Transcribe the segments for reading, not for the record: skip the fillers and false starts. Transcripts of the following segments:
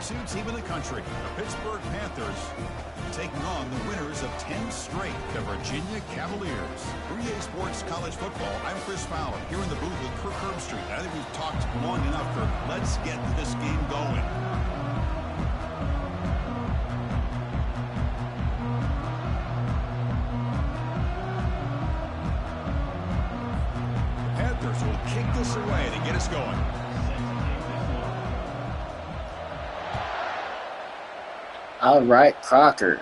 2 team in the country, the Pittsburgh Panthers, taking on the winners of 10 straight, the Virginia Cavaliers. 3A Sports College Football, I'm Chris Fowler, here in the booth with Kirk Herbstreit. I think we've talked long enough, Kirk. Let's get this game going. The Panthers will kick this away to get us going. All right, Crocker.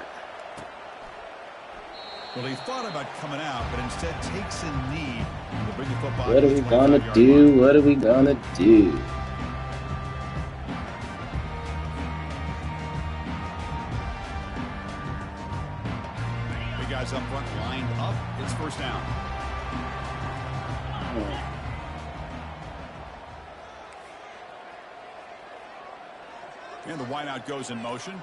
Well, he thought about coming out, but instead takes a knee to bring the football. What are we gonna do? What are we gonna do? Big guys up front, lined up. It's first down. And the wideout goes in motion.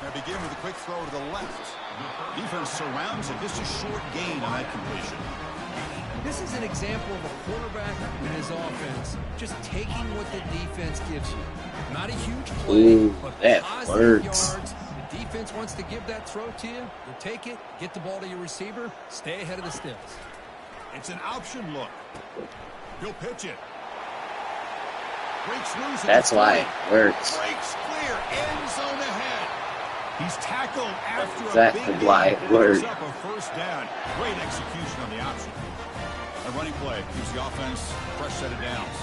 They begin with a quick throw to the left. Defense surrounds it. Just a short gain on that completion. This is an example of a quarterback and his offense just taking what the defense gives you. Not a huge play, but positive yards. The defense wants to give that throw to you. You take it, get the ball to your receiver, stay ahead of the sticks. It's an option look. He'll pitch it. Breaks loose. That's why it works. Breaks clear. End zone ahead. He's tackled after exactly a big why it works. Up a first down. Great execution on the option. A running play gives the offense a fresh set of downs.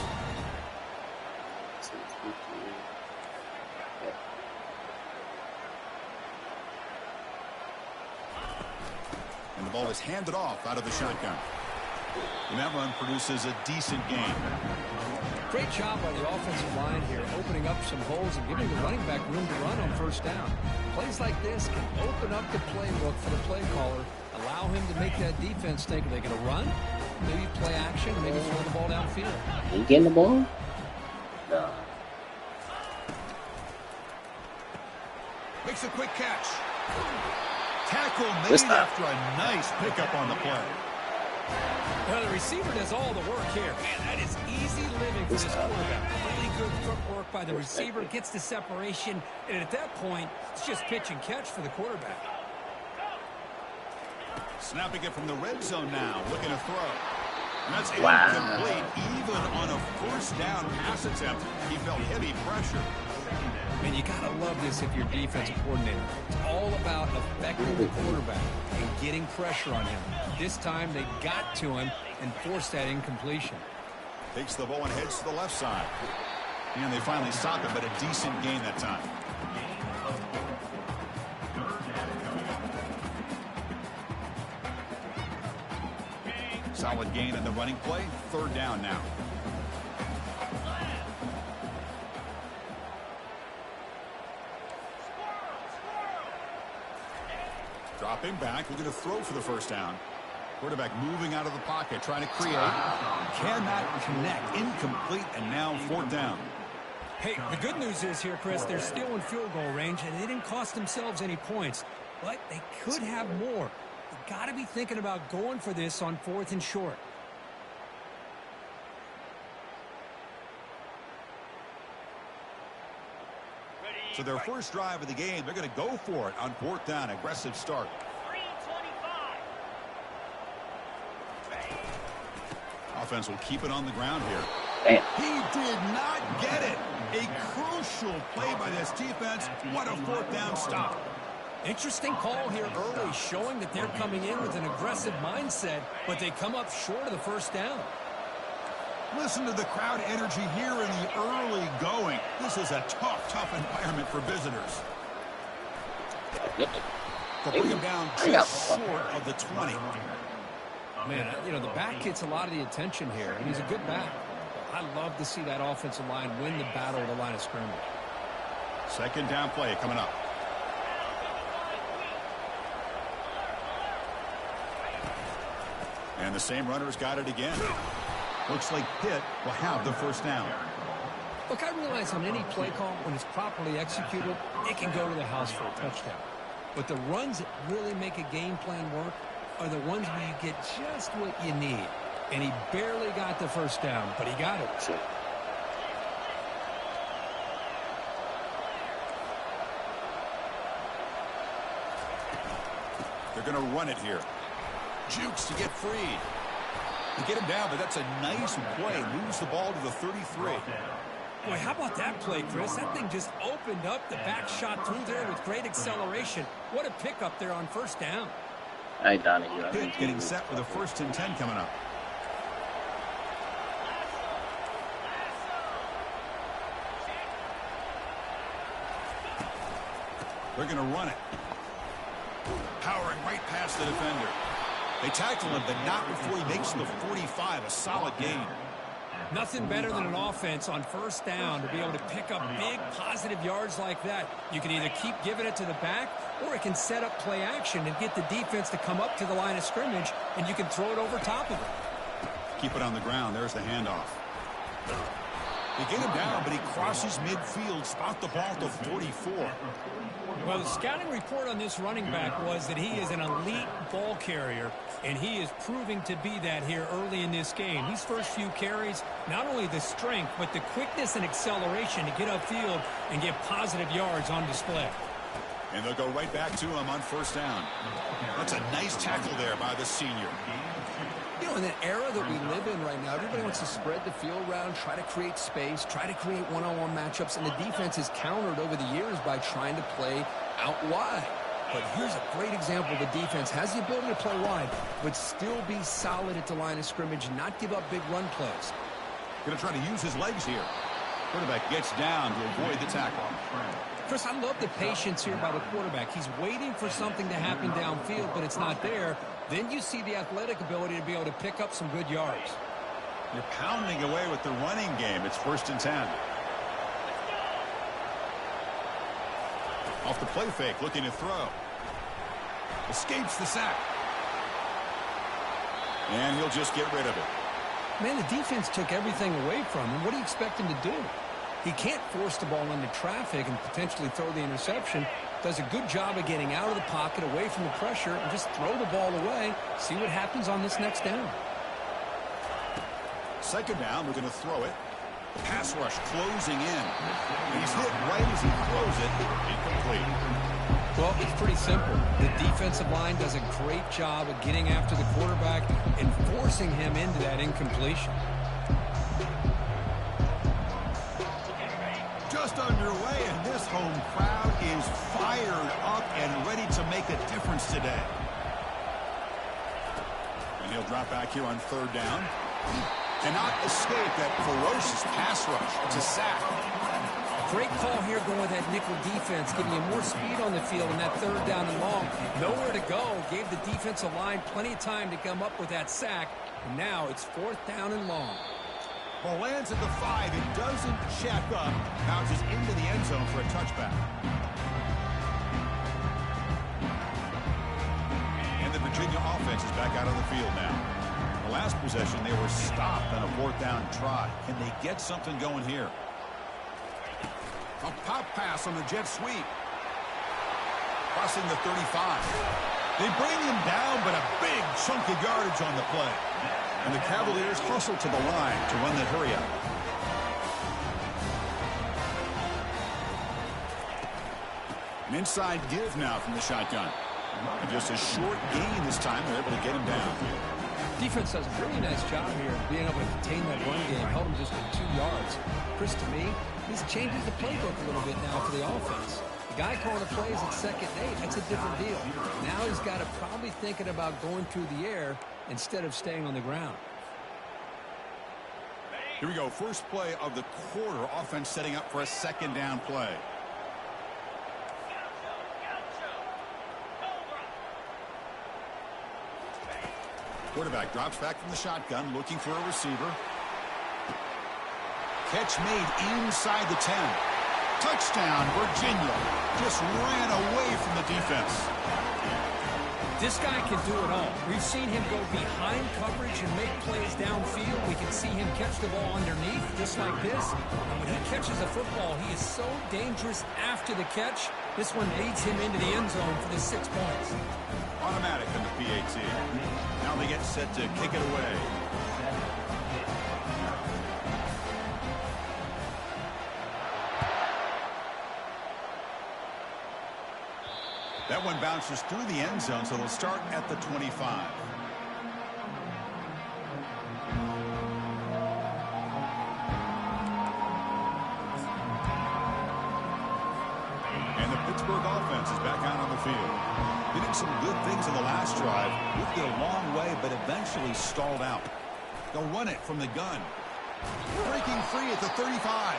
And the ball is handed off out of the shotgun. And that run produces a decent gain. Great job by the offensive line here, opening up some holes and giving the running back room to run on first down. Plays like this can open up the playbook for the play caller, allow him to make that defense think, are they going to run? Maybe play action, maybe throw the ball downfield. You getting the ball? No. Makes a quick catch. Tackle made after a nice pickup on the play. Well, the receiver does all the work here. Man, that is easy living for this quarterback. Really good footwork by the receiver, gets the separation, and at that point, it's just pitch and catch for the quarterback. Snapping it from the red zone now, looking to throw. And that's incomplete, even on a first down pass attempt. He felt heavy pressure. Man, you got to love this if you're defensive coordinator. It's all about affecting the quarterback and getting pressure on him. This time, they got to him and forced that incompletion. Takes the ball and heads to the left side. And they finally stop it, but a decent gain that time. Solid gain in the running play. Third down now. Dropping back, looking to throw for the first down. Quarterback moving out of the pocket, trying to create. Cannot connect. Incomplete, and now fourth down. Hey, the good news is here, Chris, they're still in field goal range, and they didn't cost themselves any points. But they could have more. You've got to be thinking about going for this on 4th and short. So their first drive of the game, they're going to go for it on 4th down. Aggressive start. Offense will keep it on the ground here. He did not get it. A crucial play by this defense. What a 4th down stop. Interesting call here early, showing that they're coming in with an aggressive mindset, but they come up short of the first down. Listen to the crowd energy here in the early going. This is a tough environment for visitors. They'll bring him down just short of the 20. Man, you know, the back gets a lot of the attention here, and he's a good back. I love to see that offensive line win the battle at the line of scrimmage. Second down play coming up. And the same runner's got it again. Looks like Pitt will have the first down. Look, I realize on any play call, when it's properly executed, it can go to the house for a touchdown. But the runs that really make a game plan work are the ones where you get just what you need. And he barely got the first down, but he got it. Sure. They're going to run it here. Jukes to get free. They get him down, but that's a nice play. Moves the ball to the 33. Boy, how about that play, Chris? That thing just opened up. The back shot through there with great acceleration. What a pickup there on first down. All right, Donahue. Pitt getting set for the 1st and 10 coming up. They're going to run it. Powering right past the defender. They tackle him, but not before he makes the 45. A solid gain. Nothing better than an offense on first down to be able to pick up big positive yards like that. You can either keep giving it to the back, or it can set up play action and get the defense to come up to the line of scrimmage, and you can throw it over top of it. Keep it on the ground. There's the handoff. They get him down, but he crosses midfield. Spot the ball at the 44. Well, the scouting report on this running back was that he is an elite ball carrier, and he is proving to be that here early in this game. These first few carries, not only the strength, but the quickness and acceleration to get upfield and get positive yards on display. And they'll go right back to him on first down. That's a nice tackle there by the senior. You know, in an era that we live in right now, everybody wants to spread the field around, try to create space, try to create one-on-one matchups, and the defense is countered over the years by trying to play out wide. But here's a great example. The defense has the ability to play wide, but still be solid at the line of scrimmage and not give up big run plays. Going to try to use his legs here. Quarterback gets down to avoid the tackle. Chris, I love the patience here by the quarterback. He's waiting for something to happen downfield, but it's not there. Then you see the athletic ability to be able to pick up some good yards. You're pounding away with the running game. It's 1st and 10. Off the play fake, looking to throw. Escapes the sack. And he'll just get rid of it. Man, the defense took everything away from him. What do you expect him to do? He can't force the ball into traffic and potentially throw the interception. Does a good job of getting out of the pocket, away from the pressure, and just throw the ball away. See what happens on this next down. 2nd down, we're going to throw it. Pass rush closing in. He's hit right as he throws it. Incomplete. Well, it's pretty simple. The defensive line does a great job of getting after the quarterback and forcing him into that incompletion. Just underway, and this home crowd is fired up and ready to make a difference today. And he'll drop back here on 3rd down. Cannot escape that ferocious pass rush. It's a sack. Great call here going with that nickel defense, giving you more speed on the field in that 3rd down and long. Nowhere to go. Gave the defensive line plenty of time to come up with that sack. And now it's 4th down and long. Ball lands at the 5. It doesn't check up. Bounces into the end zone for a touchback. And the Virginia offense is back out on the field now. The last possession, they were stopped on a 4th down try. Can they get something going here? A pop pass on the jet sweep. Crossing the 35. They bring him down, but a big chunk of yardage on the play. And the Cavaliers hustle to the line to run the hurry up. An inside give now from the shotgun. And just a short gain this time. They're able to get him down. Defense does a really nice job here of being able to contain that run game. Held him just to 2 yards. Chris, to me, this changes the playbook a little bit now for the offense. The guy calling the plays at 2nd and 8, that's a different deal. Now he's got to probably thinking about going through the air instead of staying on the ground. Here we go. First play of the quarter. Offense setting up for a 2nd down play. Quarterback drops back from the shotgun, looking for a receiver. Catch made inside the 10. Touchdown, Virginia. Just ran away from the defense. This guy can do it all. We've seen him go behind coverage and make plays downfield. We can see him catch the ball underneath, just like this. And when he catches a football, he is so dangerous after the catch. This one leads him into the end zone for the 6 points. Automatic in the PAT. Now they get set to kick it away. That one bounces through the end zone, so they'll start at the 25. And the Pittsburgh offense is back out on the field. They did some good things in the last drive. Moved it a long way, but eventually stalled out. They'll run it from the gun. Breaking free at the 35.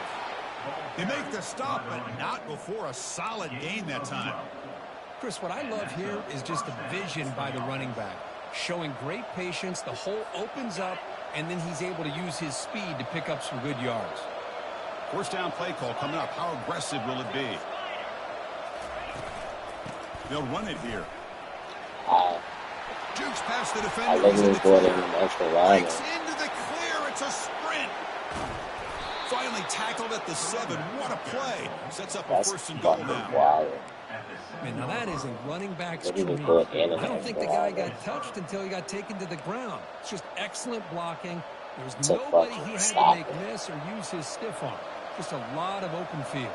They make the stop, but not before a solid gain that time. Chris, what I love here is just the vision by the running back. Showing great patience, the hole opens up, and then he's able to use his speed to pick up some good yards. First down play call coming up. How aggressive will it be? They'll run it here. Jukes past the defender. I love him for an extra line. Breaks into the clear. It's a sprint. Finally tackled at the 7. What a play. Sets up a first and goal now. Wild. Man, now that is a running back's What even dream. put in I don't think the guy got touched. touched until he got taken to the ground. It's just excellent blocking. There's It's a nobody fucking he had to stop make it. miss or use his stiff arm. Just a lot of open field.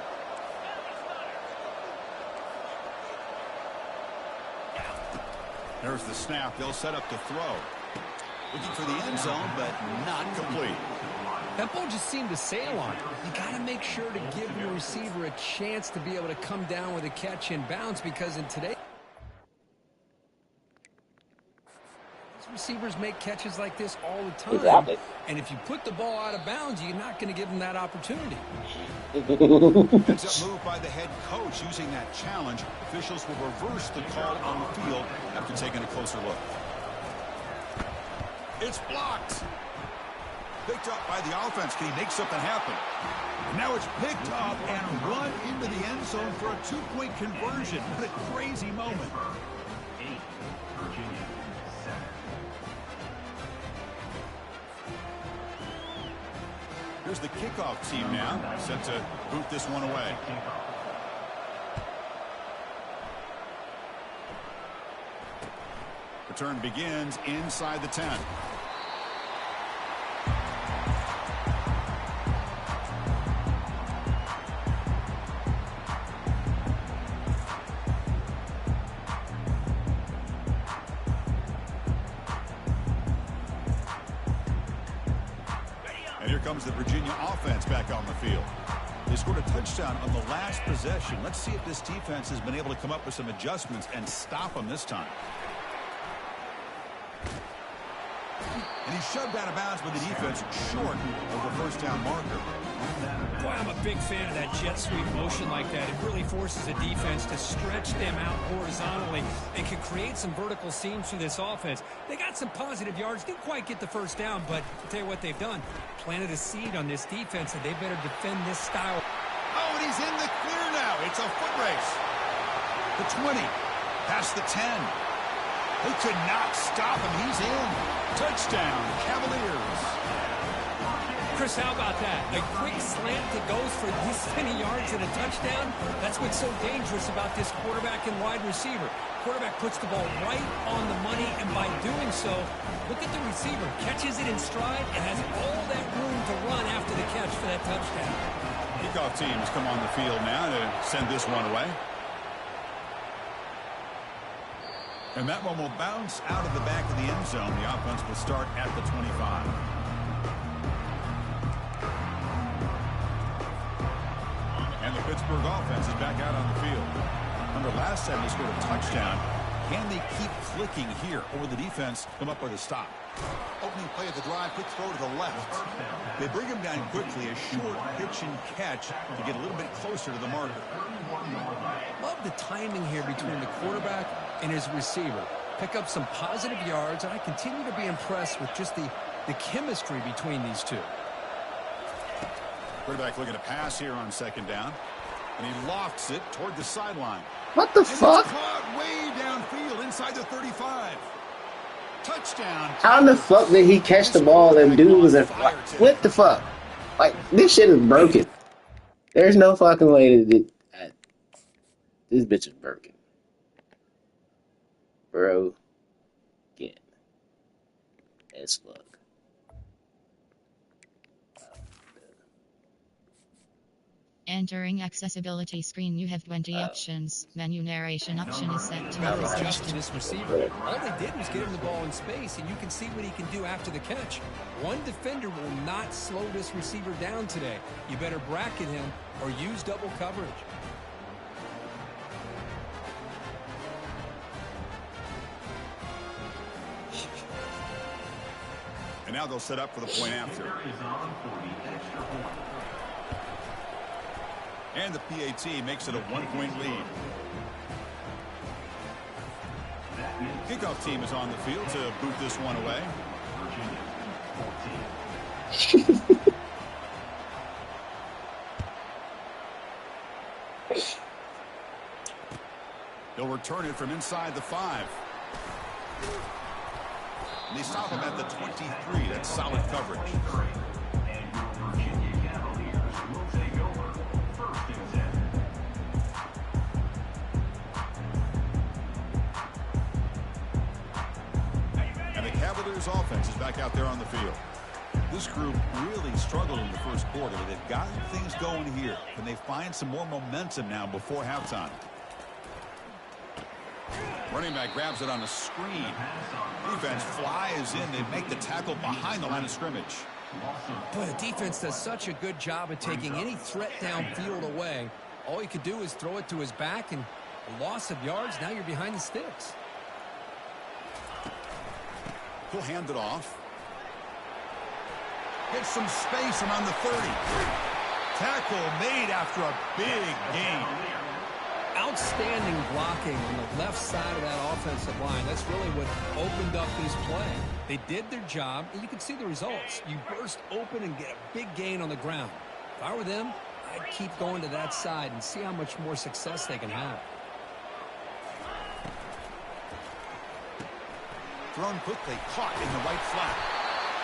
There's the snap. They'll set up to throw. Looking for the end zone, but not complete. That ball just seemed to sail on it. You got to make sure to give your receiver a chance to be able to come down with a catch in bounds, because in today, receivers make catches like this all the time. And if you put the ball out of bounds, you're not going to give them that opportunity. Heads up move by the head coach using that challenge. Officials will reverse the call on the field after taking a closer look. It's blocked. Picked up by the offense. Can he make something happen? Now it's picked up and run into the end zone for a 2-point conversion. What a crazy moment. Here's the kickoff team now, set to boot this one away. Return begins inside the 10. And here comes the Virginia offense back on the field. They scored a touchdown on the last possession. Let's see if this defense has been able to come up with some adjustments and stop them this time. And he's shoved out of bounds by the defense short of the first down marker. Boy, I'm a big fan of that jet sweep motion like that. It really forces a defense to stretch them out horizontally and can create some vertical seams for this offense. They got some positive yards, didn't quite get the first down, but I'll tell you what they've done. Planted a seed on this defense, and they better defend this style. Oh, and he's in the clear now. It's a foot race. The 20, past the 10. They could not stop him. He's in. Touchdown, Cavaliers. Chris, how about that? A quick slant that goes for this many yards and a touchdown. That's what's so dangerous about this quarterback and wide receiver. Quarterback puts the ball right on the money, and by doing so, look at the receiver. Catches it in stride and has all that room to run after the catch for that touchdown. Kickoff team has come on the field now to send this one away. And that one will bounce out of the back of the end zone. The offense will start at the 25. And the Pittsburgh offense is back out on the field. Remember, last time they scored a touchdown. Can they keep clicking here, or will the defense come up with a stop? Opening play of the drive, quick throw to the left. They bring him down quickly, a short pitch and catch to get a little bit closer to the marker. Love the timing here between the quarterback and his receiver. Pick up some positive yards, and I continue to be impressed with just the chemistry between these two. Quarterback looking to pass here on second down, and he lofts it toward the sideline. What the And fuck? it's caught way downfield inside the 35. Touchdown. How the fuck did he catch the ball and dude was in? Like, what the fuck? Like, this shit is broken. There's no fucking way to do. This bitch is broken. Bro. Get. As fuck. Entering accessibility screen, you have 20 options. Menu narration option is set to Better auto adjust to select. this receiver. All they did was get him the ball in space, and you can see what he can do after the catch. One defender will not slow this receiver down today. You better bracket him or use double coverage. And now they'll set up for the point after. And the PAT makes it a 1-point lead. Kickoff team is on the field to boot this one away. They'll return it from inside the 5. And they stop him at the 23. That's solid coverage. And the Cavaliers offense is back out there on the field. This group really struggled in the first quarter, but they've gotten things going here. Can they find some more momentum now before halftime? Running back grabs it on a screen. Defense flies in. They make the tackle behind the line of scrimmage. Boy, the defense does such a good job of taking any threat downfield away. All you could do is throw it to his back, and a loss of yards, now you're behind the sticks. He'll hand it off. Gets some space around the 30. Tackle made after a big gain. Outstanding blocking on the left side of that offensive line. That's really what opened up this play. They did their job, and you can see the results. You burst open and get a big gain on the ground. If I were them, I'd keep going to that side and see how much more success they can have. Thrown quickly, caught in the right flat.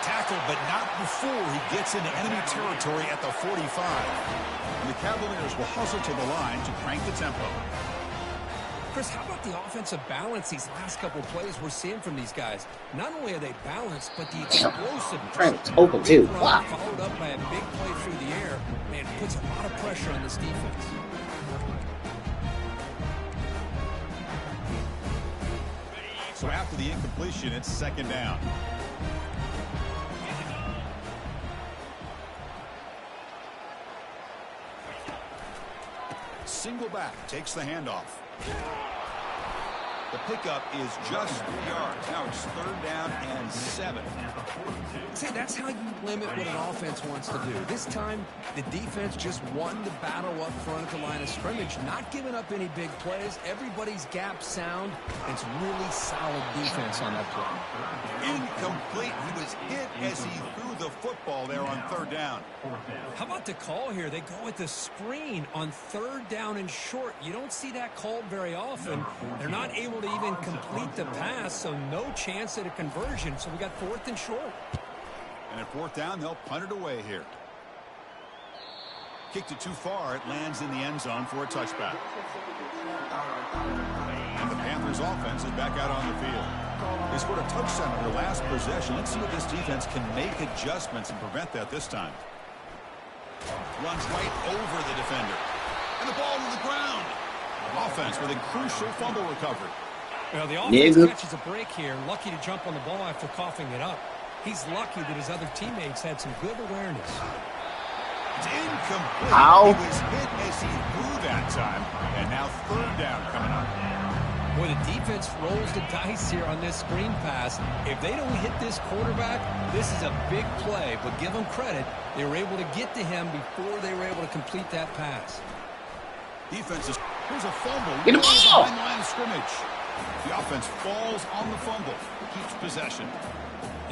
Tackled, but not before he gets into enemy territory at the 45. And the Cavaliers will hustle to the line to crank the tempo. Chris, how about the offensive balance these last couple plays we're seeing from these guys? Not only are they balanced, but the explosiveness. Trent's open too. Wow. Followed up by a big play through the air. Man, it puts a lot of pressure on this defense. So after the incompletion, it's second down. Single back takes the handoff. The pickup is just 3 yards. Now it's third down and 7. See, that's how you limit what an offense wants to do. This time, the defense just won the battle up front at the line of scrimmage, not giving up any big plays. Everybody's gap sound. It's really solid defense on that play. Incomplete. He was hit as he threw the football there on third down. How about the call here? They go with the screen on third down and short. You don't see that called very often. They're not able to even complete the pass, so no chance at a conversion. So we got fourth and short. And at fourth down, they'll punt it away here. Kicked it too far. It lands in the end zone for a touchback. And the Panthers offense is back out on the field. They scored a touchdown on their last possession. Let's see if this defense can make adjustments and prevent that this time. Runs right over the defender. And the ball to the ground. Offense with a crucial fumble recovery. Well, the offense catches a break here. Lucky to jump on the ball after coughing it up. He's lucky that his other teammates had some good awareness. It's incomplete. Ow. He was hit as he threw that time. And now third down coming up. Boy, the defense rolls the dice here on this screen pass. If they don't hit this quarterback, this is a big play. But give them credit. They were able to get to him before they were able to complete that pass. Defense is... Here's a fumble. Get the ball! Behind the line of scrimmage. The offense falls on the fumble. Keeps possession.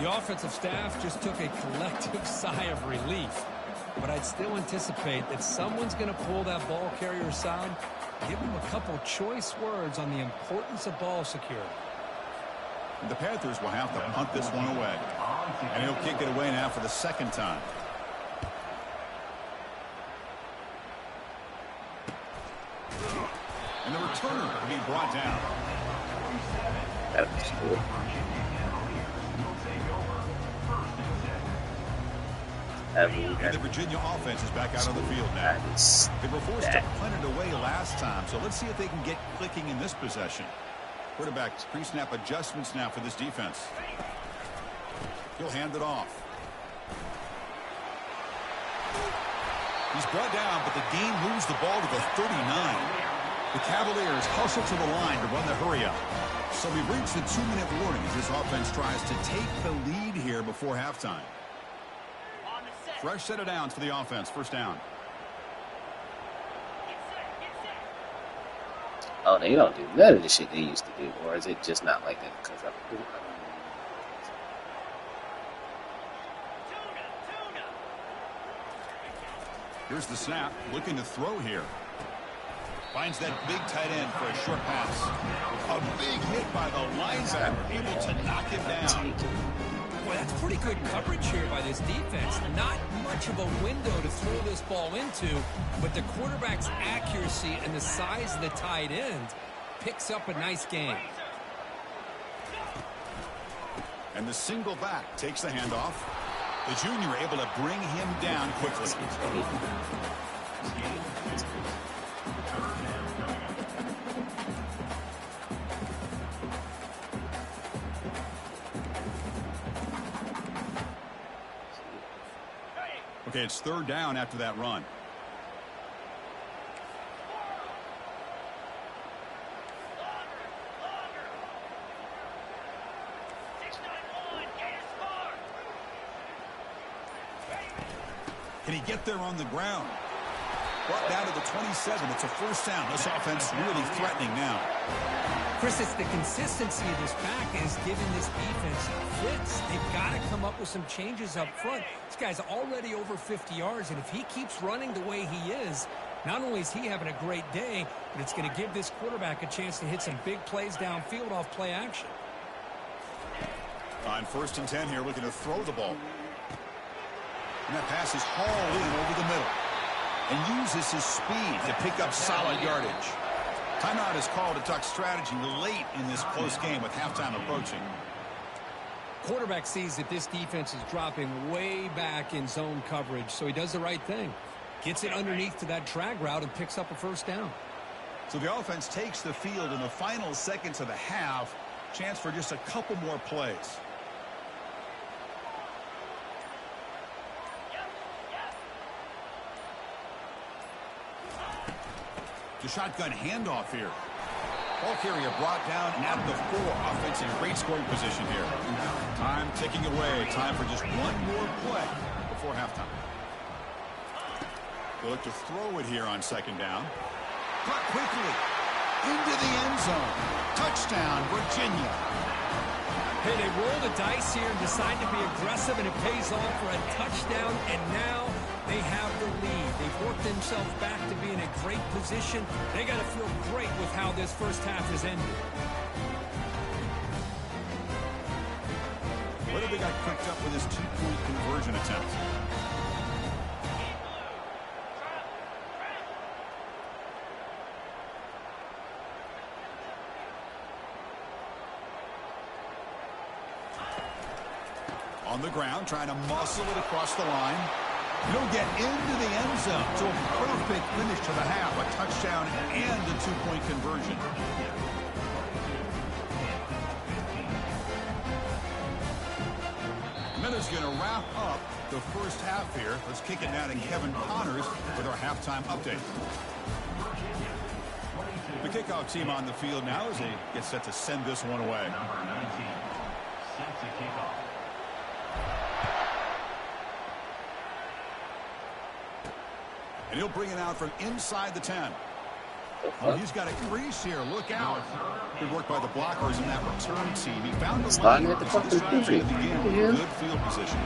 The offensive staff just took a collective sigh of relief. But I'd still anticipate that someone's going to pull that ball carrier aside, give him a couple choice words on the importance of ball security. The Panthers will have to punt this one away. And he'll kick it away now for the second time. And the returner will be brought down. That was cool. And the Virginia offense is back out on the field now. They were forced to punt it away last time, so let's see if they can get clicking in this possession. Quarterback's pre-snap adjustments now for this defense. He'll hand it off. He's brought down, but the game moves the ball to the 39. The Cavaliers hustle to the line to run the hurry up. So we've reached the 2-minute warning as this offense tries to take the lead here before halftime. Fresh set of downs for the offense. First down. Oh, they don't do none of the shit they used to do, or is it just not like that because of it? Here's the snap, looking to throw here. Finds that big tight end for a short pass. A big hit by the linebacker, able to knock him down. Boy, that's pretty good coverage here by this defense. Not much of a window to throw this ball into, but the quarterback's accuracy and the size of the tight end picks up a nice game. And the single back takes the handoff. The junior able to bring him down quickly. Okay, it's third down after that run. Can he get there on the ground? Brought down to the 27. It's a first down. This offense really threatening now. Chris, it's the consistency of this back is giving this defense fits. They've got to come up with some changes up front. This guy's already over 50 yards, and if he keeps running the way he is, not only is he having a great day, but it's going to give this quarterback a chance to hit some big plays downfield off play action. On 1st and 10 here, looking to throw the ball. And that pass is hauled in over the middle. And uses his speed to pick up solid yardage. Timeout is called to talk strategy late in this close game with halftime approaching. Quarterback sees that this defense is dropping way back in zone coverage, so he does the right thing. Gets it underneath to that drag route and picks up a first down. So the offense takes the field in the final seconds of the half. Chance for just a couple more plays. The shotgun handoff here. Ball carrier brought down at the 4. Offense in great scoring position here. Time ticking away. Time for just one more play before halftime. They'll look to throw it here on 2nd down. Caught quickly into the end zone. Touchdown, Virginia. Hey, they roll the dice here and decide to be aggressive, and it pays off for a touchdown, and now they have the lead. They've worked themselves back to be in a great position. They got to feel great with how this first half has ended. Whether they got picked up with this 2-point conversion attempt. On the ground, trying to muscle it across the line. He'll get into the end zone. So a perfect finish to the half. A touchdown and a 2-point conversion. And that is going to wrap up the first half here. Let's kick it now to Kevin Connors with our halftime update. The kickoff team on the field now as they get set to send this one away. Number 19, set to kick off. And he'll bring it out from inside the 10. Oh, he's got a crease here. Look out. Good work by the blockers in that return team. He found the lane. At the fucking country. Good field position.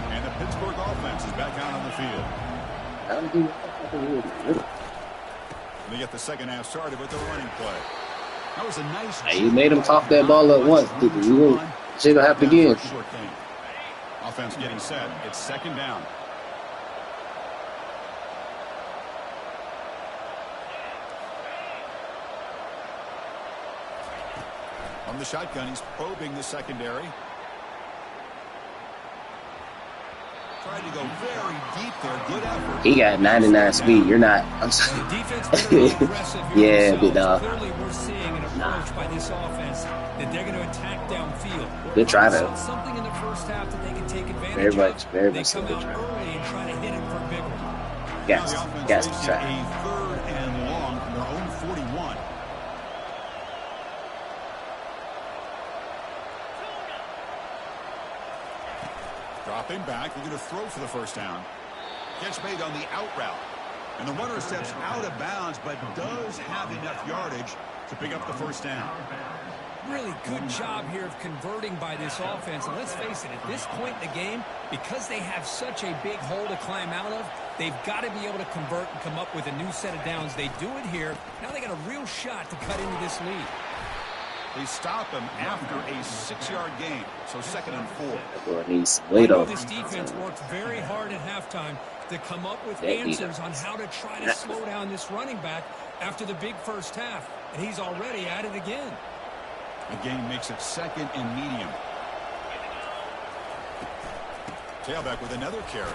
And the Pittsburgh offense is back out on the field. They get the second half started with the running play. That was a nice. Hey, you made him cough that ball up once. You should have happened again. Offense getting set. It's 2nd down. On the shotgun, he's probing the secondary. tried to go very deep there. Good effort. He got 99 speed. You're not. I'm sorry. The defense better be aggressive here Yeah, big themselves. dog. Clearly, we're seeing an approach by this offense that they're going to attack downfield. Good try, They though. saw something in the first half that they can take advantage Very of. very They much so. come Good out try. early and try to hit it for a big one. Now Gas, the offense gas, facing try. a 3rd and long from their own 41. Dropping back, looking to throw for the first down. Catch made on the out route. And the runner steps out of bounds, but does have enough yardage to pick up the first down. Really good job here of converting by this offense. And let's face it, at this point in the game, because they have such a big hole to climb out of, they've got to be able to convert and come up with a new set of downs. They do it here. Now they got a real shot to cut into this lead. They stop him after a 6-yard gain, so 2nd and 4. Boy needs I weight know off. this defense worked very hard at halftime to come up with That answers on how to try to slow down this running back after the big first half. And he's already at it again. The gain makes it 2nd and medium. Tailback with another carry.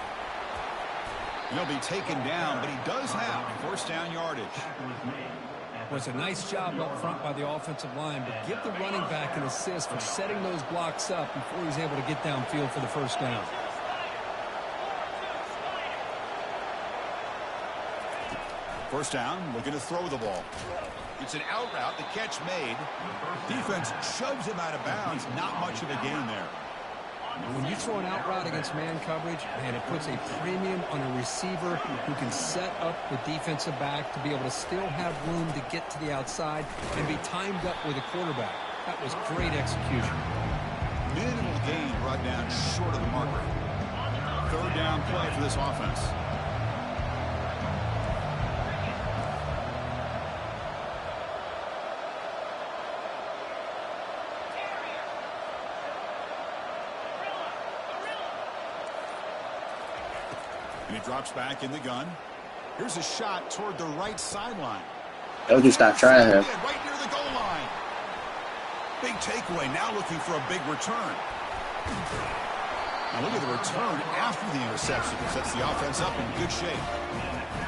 He'll be taken down, but he does have first down yardage. Was a nice job up front by the offensive line, but give the running back an assist for setting those blocks up before he's able to get downfield for the first down. First down, looking to throw the ball. It's an out route, the catch made. Defense shoves him out of bounds. Not much of a gain there. When you throw an out route against man coverage, man, it puts a premium on a receiver who can set up the defensive back to be able to still have room to get to the outside and be timed up with a quarterback. That was great execution. Minimal gain brought down short of the marker. 3rd down play for this offense. And he drops back in the gun. Here's a shot toward the right sideline. Told you stop trying him. Right near the goal line. Big takeaway. Now looking for a big return. Now look at the return after the interception. Sets the offense up in good shape.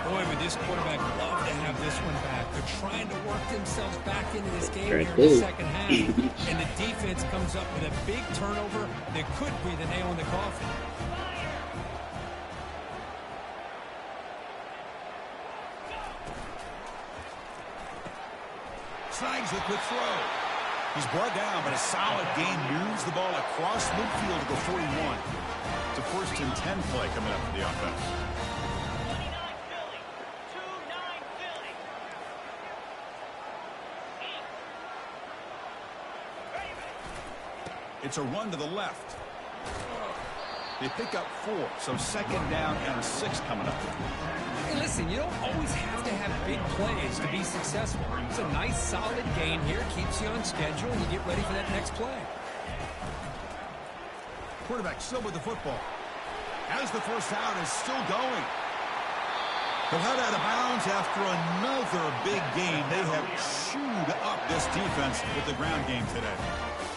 Boy, would this quarterback love to have this one back. They're trying to work themselves back into this game here in the second half. And the defense comes up with a big turnover that could be the nail in the coffin. Snags the quick throw. He's brought down, but a solid gain moves the ball across midfield to the 41. It's a 1st and 10 play coming up for the offense. It's a run to the left. They pick up 4, so 2nd down and 6 coming up. Hey, listen, you don't always have to have big plays to be successful. It's a nice, solid gain here. Keeps you on schedule, and you get ready for that next play. Quarterback still with the football. As the first down is still going. They'll head out of bounds after another big gain. They have chewed up this defense with the ground game today.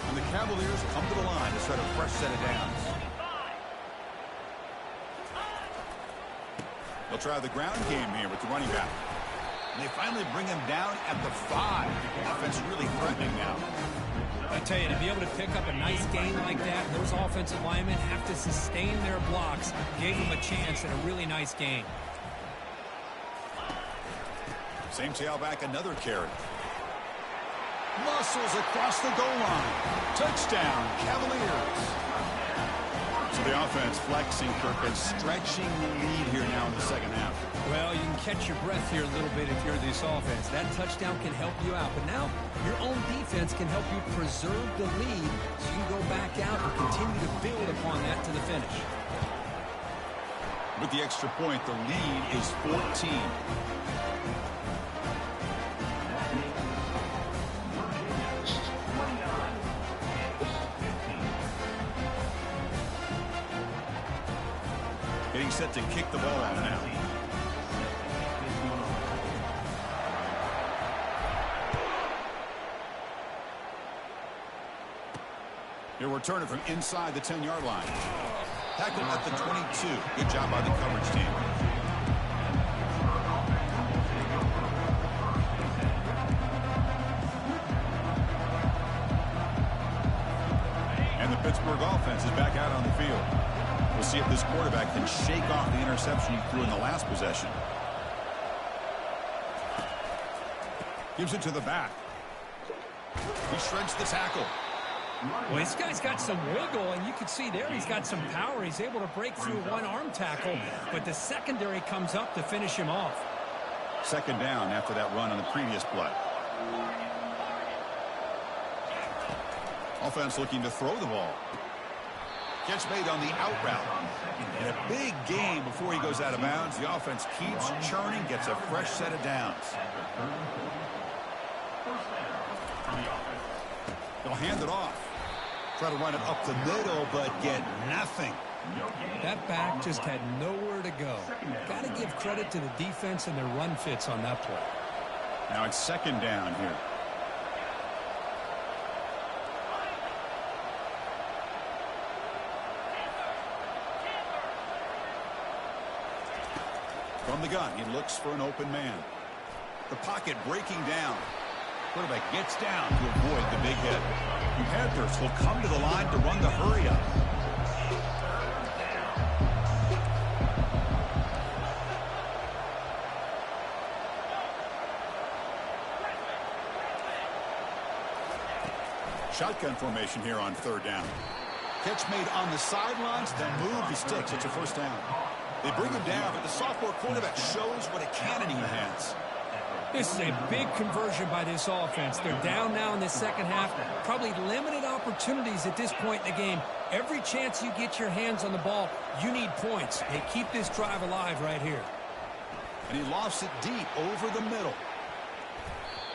And the Cavaliers come to the line to start a fresh set of downs. They'll try the ground game here with the running back. And they finally bring him down at the 5. The offense really threatening now. I tell you, to be able to pick up a nice gain like that, those offensive linemen have to sustain their blocks. Gave them a chance at a really nice gain. Same tailback, another carry. Muscles across the goal line. Touchdown, Cavaliers. So the offense flexing, Kirk, and stretching the lead here now in the second half. Well, you can catch your breath here a little bit if you're this offense. That touchdown can help you out. But now your own defense can help you preserve the lead so you can go back out and continue to build upon that to the finish. With the extra point, the lead is 14. Getting set to kick the ball off now. He'll return it from inside the 10-yard line. Tackle at the 22. Good job by the coverage team. And the Pittsburgh offense is back out on the field. We'll see if this quarterback can shake off the interception he threw in the last possession. Gives it to the back. He shreds the tackle. Well, this guy's got some wiggle, and you can see there he's got some power. He's able to break through one arm tackle, but the secondary comes up to finish him off. Second down after that run on the previous play. Offense looking to throw the ball. Catch made on the out route. And a big gain before he goes out of bounds. The offense keeps churning, gets a fresh set of downs. They'll hand it off. Try to run it up the middle, but get nothing. That back just had nowhere to go. Got to give credit to the defense and their run fits on that play. Now it's second down here. From the gun, he looks for an open man. The pocket breaking down. Quarterback gets down to avoid the big hit. The Panthers will come to the line to run the hurry up. Shotgun formation here on third down. Catch made on the sidelines, then move the sticks. It's a first down. They bring him down, but the sophomore quarterback shows what a cannon he has. This is a big conversion by this offense. They're down now in the second half. Probably limited opportunities at this point in the game. Every chance you get your hands on the ball, you need points. They keep this drive alive right here. And he lofts it deep over the middle.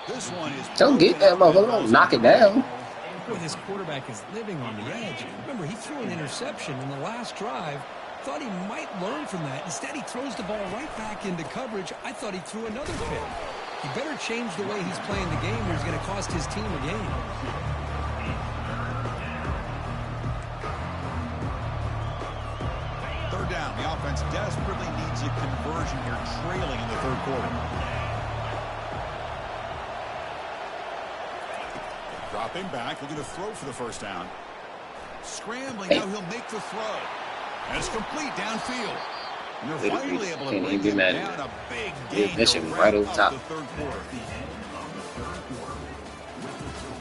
This one is... Don't get that motherfucker. Don't knock it down. Boy, this quarterback is living on the edge. Remember, he threw an interception in the last drive. Thought he might learn from that. Instead, he throws the ball right back into coverage. I thought he threw another pick. He better change the way he's playing the game or he's going to cost his team a game. Third down. The offense desperately needs a conversion here, trailing in the third quarter. Dropping back, looking to throw for the first down. Scrambling, now he'll make the throw. And it's complete downfield. And they're finally able to bring him down a big gain to right over top. the third quarter.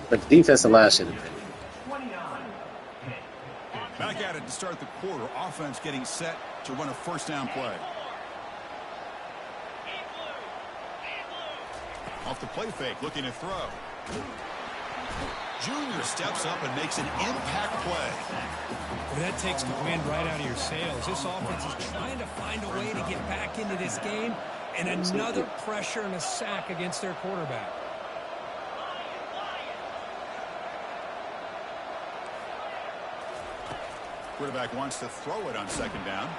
But the defensive line should have been. Back at it to start the quarter. Offense getting set to run a first down play. Off the play fake, looking to throw. Junior steps up and makes an impact play. Well, that takes the wind right out of your sails. This offense is trying to find a way to get back into this game, and another pressure and a sack against their quarterback. Quarterback wants to throw it on second down.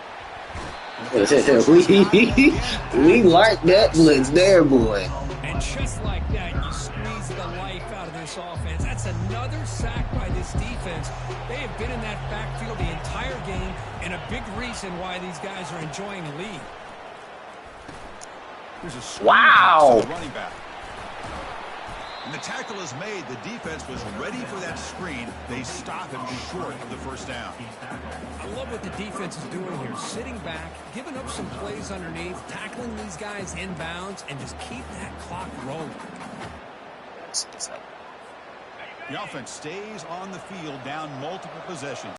we like that blitz there, boy. And just like that, you squeeze the life out of this offense. That's another sack by this defense. They have been in that backfield the entire game, and a big reason why these guys are enjoying the lead. There's a wow. Running back. And the tackle is made. The defense was ready for that screen. They stop him short of the first down. I love what the defense is doing here. Sitting back, giving up some plays underneath, tackling these guys inbounds, and just keep that clock rolling. The offense stays on the field down multiple possessions.